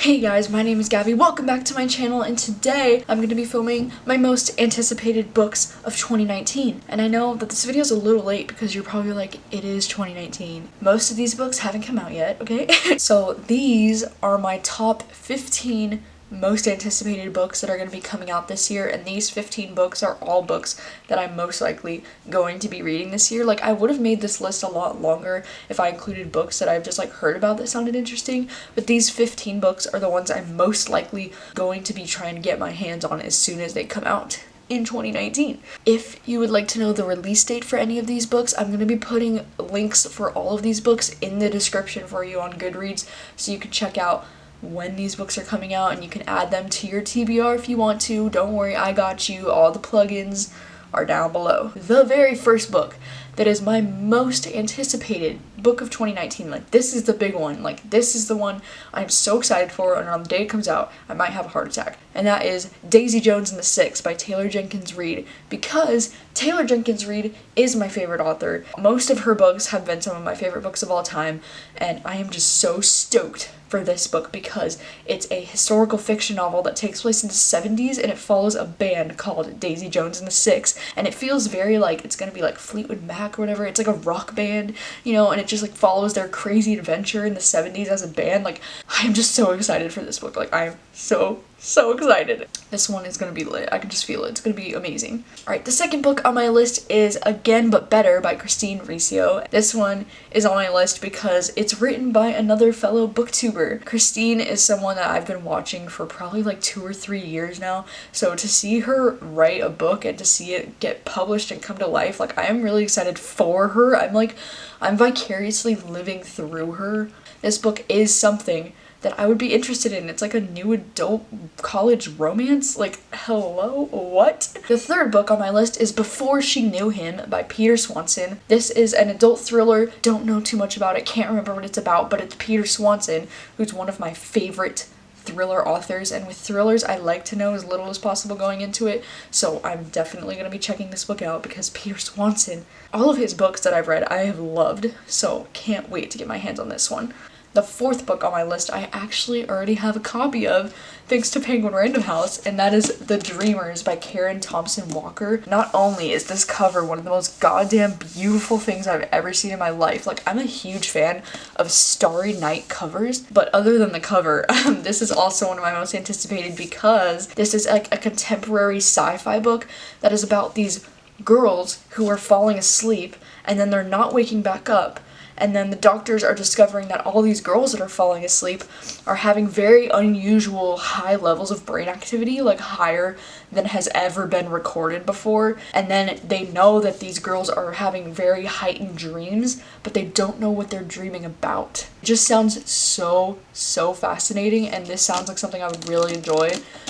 Hey guys, my name is Gabby. Welcome back to my channel, and today I'm going to be filming my most anticipated books of 2019. And I know that this video is a little late because you're probably like, it is 2019. Most of these books haven't come out yet, okay? So these are my top 15 most anticipated books that are going to be coming out this year, and these 15 books are all books that I'm most likely going to be reading this year. Like, I would have made this list a lot longer if I included books that I've just like heard about that sounded interesting, but these 15 books are the ones I'm most likely going to be trying to get my hands on as soon as they come out in 2019. If you would like to know the release date for any of these books, I'm going to be putting links for all of these books in the description for you on Goodreads, so you can check out when these books are coming out and you can add them to your TBR if you want to. Don't worry, I got you. All the plugins are down below. The very first book that is my most anticipated book of 2019, like this is the big one, like this is the one I'm so excited for, and on the day it comes out I might have a heart attack, and that is Daisy Jones and the Six by Taylor Jenkins Reid, because Taylor Jenkins Reid is my favorite author. Most of her books have been some of my favorite books of all time, and I am just so stoked for this book because it's a historical fiction novel that takes place in the 70s, and it follows a band called Daisy Jones and the Six, and it feels very like it's gonna be like Fleetwood Mac or whatever. It's like a rock band, you know, and it just like follows their crazy adventure in the 70s as a band. Like, I'm just so excited for this book. Like, I'm so excited. This one is gonna be lit. I can just feel it. It's gonna be amazing. Alright, the second book on my list is Again But Better by Riccio. This one is on my list because it's written by another fellow booktuber. Christine is someone that I've been watching for probably like 2 or 3 years now, so to see her write a book and to see it get published and come to life, like, I am really excited for her. I'm vicariously living through her. This book is something that I would be interested in. It's like a new adult college romance. Like, hello? What? The third book on my list is Before She Knew Him by Peter Swanson. This is an adult thriller. Don't know too much about it. Can't remember what it's about, but it's Peter Swanson, who's one of my favorite thriller authors, and with thrillers I like to know as little as possible going into it, so I'm definitely going to be checking this book out because Peter Swanson, all of his books that I've read I have loved, so can't wait to get my hands on this one. The fourth book on my list I actually already have a copy of, thanks to Penguin Random House, and that is The Dreamers by Karen Thompson Walker. Not only is this cover one of the most goddamn beautiful things I've ever seen in my life, like, I'm a huge fan of Starry Night covers, but other than the cover, this is also one of my most anticipated because this is like a contemporary sci-fi book that is about these girls who are falling asleep and then they're not waking back up. And then the doctors are discovering that all these girls that are falling asleep are having very unusual high levels of brain activity, like higher than has ever been recorded before. And then they know that these girls are having very heightened dreams, but they don't know what they're dreaming about. It just sounds so fascinating, and this sounds like something I would really enjoy.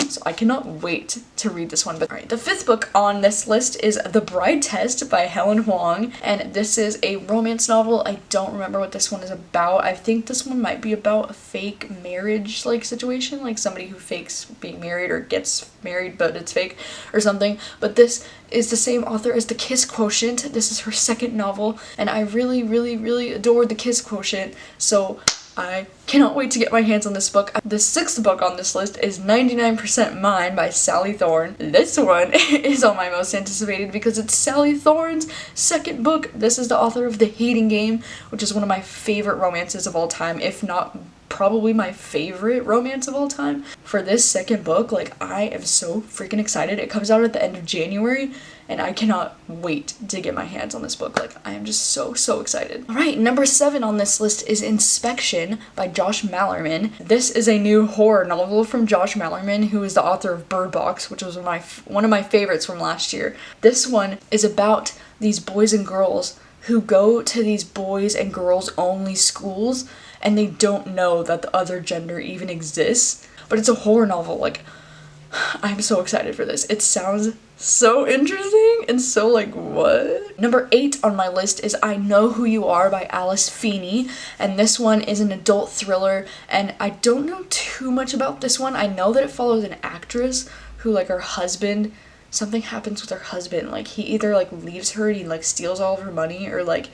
So I cannot wait to read this one. But alright, the fifth book on this list is The Bride Test by Helen Hoang, and this is a romance novel. I don't remember what this one is about. I think this one might be about a fake marriage like situation, like somebody who fakes being married or gets married but it's fake or something. But this is the same author as The Kiss Quotient. This is her second novel, and I really adored The Kiss Quotient, so I cannot wait to get my hands on this book. The sixth book on this list is 99% Mine by Sally Thorne. This one is on my most anticipated because it's Sally Thorne's second book. This is the author of The Hating Game, which is one of my favorite romances of all time, if not probably my favorite romance of all time. For this second book, like, I am so freaking excited. It comes out at the end of January, and I cannot wait to get my hands on this book. Like, I am just so excited. Alright, number 7 on this list is Inspection by Josh Malerman. This is a new horror novel from Josh Malerman, who is the author of Bird Box, which was one of my favorites from last year. This one is about these boys and girls who go to these boys and girls only schools, and they don't know that the other gender even exists. But it's a horror novel. Like, I'm so excited for this. It sounds so interesting and so like, what? Number 8 on my list is I Know Who You Are by Alice Feeney, and this one is an adult thriller, and I don't know too much about this one. I know that it follows an actress who, like, her husband, something happens with her husband. Like, he either like leaves her and he like steals all of her money, or like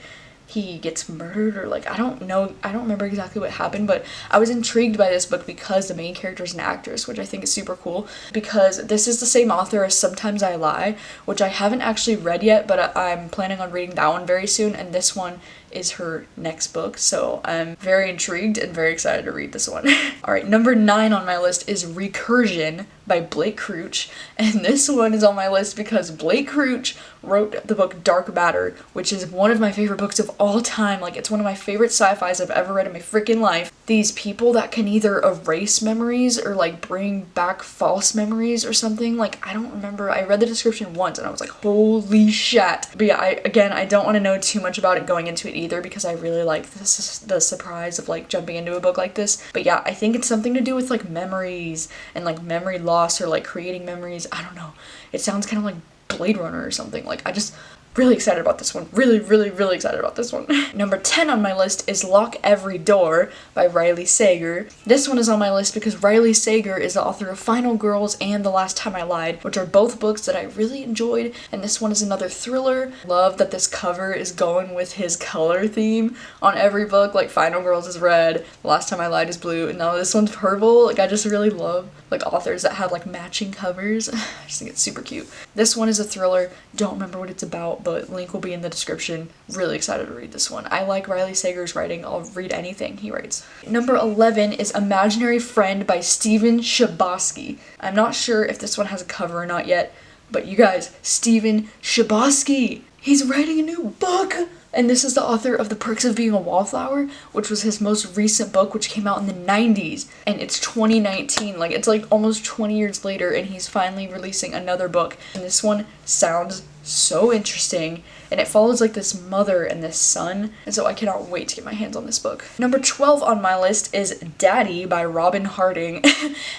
he gets murdered, or like I don't know, I don't remember exactly what happened, but I was intrigued by this book because the main character is an actress, which I think is super cool, because this is the same author as Sometimes I Lie, which I haven't actually read yet, but I'm planning on reading that one very soon, and this one is her next book, so I'm very intrigued and very excited to read this one. Alright, number 9 on my list is Recursion by Blake Crouch, and this one is on my list because Blake Crouch wrote the book Dark Matter, which is one of my favorite books of all time. Like, it's one of my favorite sci-fis I've ever read in my freaking life. These people that can either erase memories or like bring back false memories or something. Like, I don't remember, I read the description once and I was like, holy shit. But yeah, I don't want to know too much about it going into it either, because I really like the surprise of like jumping into a book like this. But yeah, I think it's something to do with like memories and like memory loss, or like creating memories. I don't know. It sounds kind of like Blade Runner or something. Like, I just really excited about this one. Really excited about this one. Number 10 on my list is Lock Every Door by Riley Sager. This one is on my list because Riley Sager is the author of Final Girls and The Last Time I Lied, which are both books that I really enjoyed, and this one is another thriller. Love that this cover is going with his color theme on every book. Like, Final Girls is red, The Last Time I Lied is blue, and now this one's purple. Like, I just really love like authors that have like matching covers. I just think it's super cute. This one is a thriller. Don't remember what it's about, but link will be in the description. Really excited to read this one. I like Riley Sager's writing. I'll read anything he writes. Number 11 is Imaginary Friend by Stephen Chbosky. I'm not sure if this one has a cover or not yet, but you guys, Stephen Chbosky, he's writing a new book! And this is the author of The Perks of Being a Wallflower, which was his most recent book, which came out in the 90s. And it's 2019, like it's like almost 20 years later, and he's finally releasing another book. And this one sounds so interesting, and it follows like this mother and this son, and so I cannot wait to get my hands on this book. Number 12 on my list is Daddy by Robyn Harding,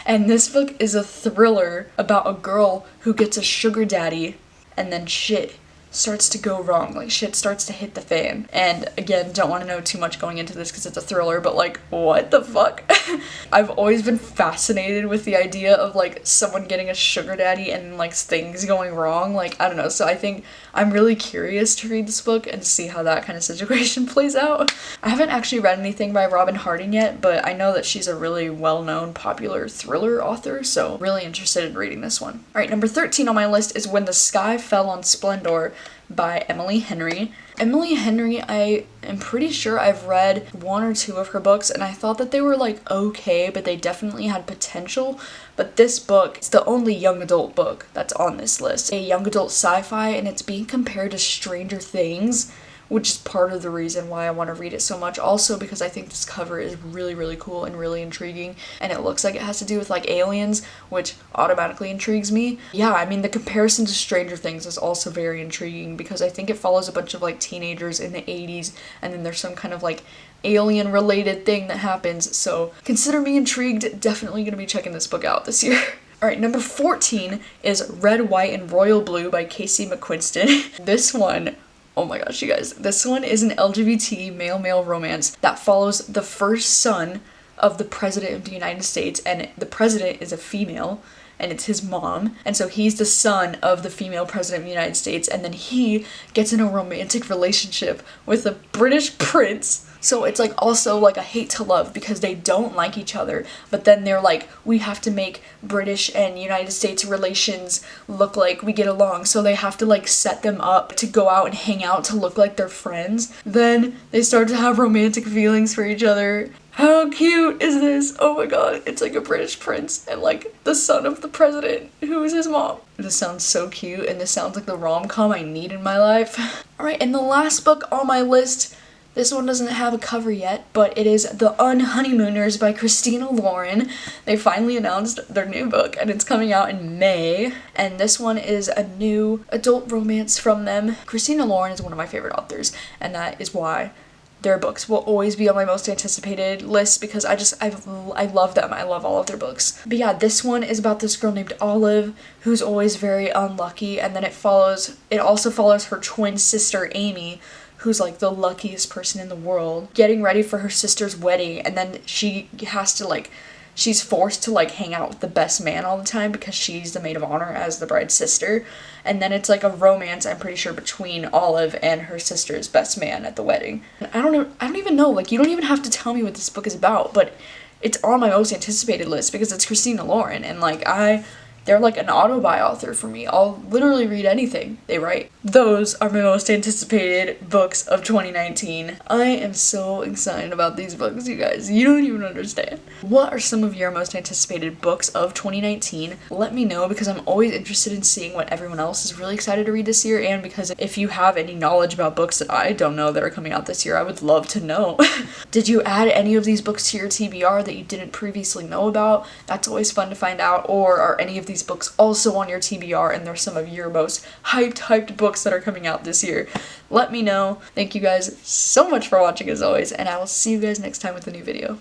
and this book is a thriller about a girl who gets a sugar daddy, and then shit starts to go wrong. Like, shit starts to hit the fan. And again, don't want to know too much going into this because it's a thriller, but like, what the fuck? I've always been fascinated with the idea of like someone getting a sugar daddy and like things going wrong. Like, I don't know, so I think I'm really curious to read this book and see how that kind of situation plays out. I haven't actually read anything by Robyn Harding yet, but I know that she's a really well-known popular thriller author, so really interested in reading this one. Alright, number 13 on my list is When the Sky Fell on Splendor by Emily Henry. Emily Henry, I am pretty sure I've read 1 or 2 of her books, and I thought that they were like okay, but they definitely had potential. But this book is the only young adult book that's on this list. A young adult sci-fi, and it's being compared to Stranger Things, which is part of the reason why I want to read it so much. Also because I think this cover is really cool and really intriguing, and it looks like it has to do with like aliens, which automatically intrigues me. Yeah, I mean, the comparison to Stranger Things is also very intriguing because I think it follows a bunch of like teenagers in the 80s, and then there's some kind of like alien related thing that happens. So consider me intrigued. Definitely gonna be checking this book out this year. Alright, number 14 is Red, White, and Royal Blue by Casey McQuinston. This one, oh my gosh, you guys, this one is an LGBT male-male romance that follows the first son of the President of the United States, and the president is a female, and it's his mom, and so he's the son of the female president of the United States, and then he gets in a romantic relationship with a British prince. So it's like also like a hate to love because they don't like each other, but then they're like, we have to make British and United States relations look like we get along, so they have to like set them up to go out and hang out to look like they're friends. Then they start to have romantic feelings for each other. How cute is this? Oh my god, it's like a British prince and like the son of the president who is his mom. This sounds so cute, and this sounds like the rom-com I need in my life. Alright, and the last book on my list, this one doesn't have a cover yet, but it is The Unhoneymooners by Christina Lauren. They finally announced their new book, and it's coming out in May. And this one is a new adult romance from them. Christina Lauren is one of my favorite authors, and that is why their books will always be on my most anticipated list, because I love them. I love all of their books. But yeah, this one is about this girl named Olive who's always very unlucky, and then it also follows her twin sister Amy, who's like the luckiest person in the world, getting ready for her sister's wedding, and then she has to like she's forced to like hang out with the best man all the time because she's the maid of honor as the bride's sister. And then it's like a romance, I'm pretty sure, between Olive and her sister's best man at the wedding. I don't even know, like, you don't even have to tell me what this book is about, but it's on my most anticipated list because it's Christina Lauren, and like they're like an auto-buy author for me. I'll literally read anything they write. Those are my most anticipated books of 2019. I am so excited about these books, you guys. You don't even understand. What are some of your most anticipated books of 2019? Let me know, because I'm always interested in seeing what everyone else is really excited to read this year, and because if you have any knowledge about books that I don't know that are coming out this year, I would love to know. Did you add any of these books to your TBR that you didn't previously know about? That's always fun to find out. Or are any of these books also on your TBR and they're some of your most hyped books that are coming out this year? Let me know. Thank you guys so much for watching as always, and I will see you guys next time with a new video.